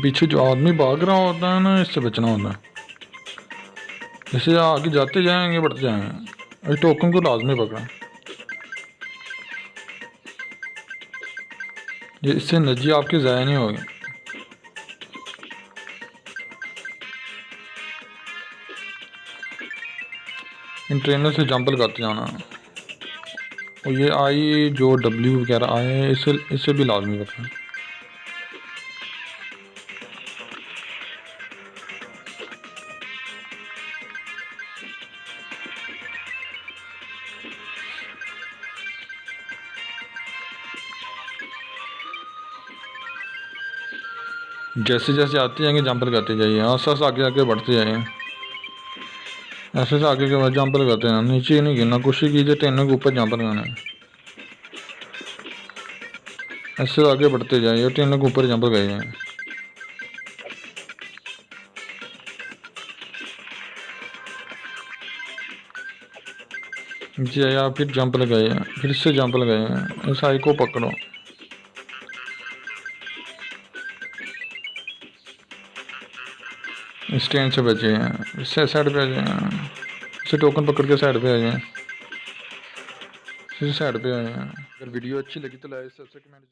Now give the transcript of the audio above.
पीछे जो आदमी भाग रहा होता है ना, इससे बचना होता है। जैसे आगे जाते जाएंगे बढ़ते जाएंगे, इस टोकन को लाजमी पकड़ा। ये इससे एनर्जी आपकी ज़ाया नहीं होगी। इन ट्रेनर से जंप लगाते जाना। और ये आई जो डब्ल्यू वगैरह आए, इससे भी लाजमी पकड़ा। जैसे जैसे आते जाएंगे जंप लगाते जाइए, आस पास आगे आगे बढ़ते जाइए। ऐसे से आगे के बाद जंप लगाते हैं, नीचे नहीं गिरना, कोशिश कीजिए ट्रेनर के ऊपर जंप लगाना है। ऐसे आगे बढ़ते जाइए और ट्रेनर के ऊपर जंप लगाइए। जी आया, फिर जंप लगाइए, फिर से जंप लगाइए, इस आई को पकड़ो। इस ट्रेन से बचे हैं, इससे साइड पे आ जाए, इसे टोकन पकड़ के साइड पे आ जाए, इसे साइड पे आ जाए। अगर वीडियो अच्छी लगी तो लाइक सब्सक्राइब।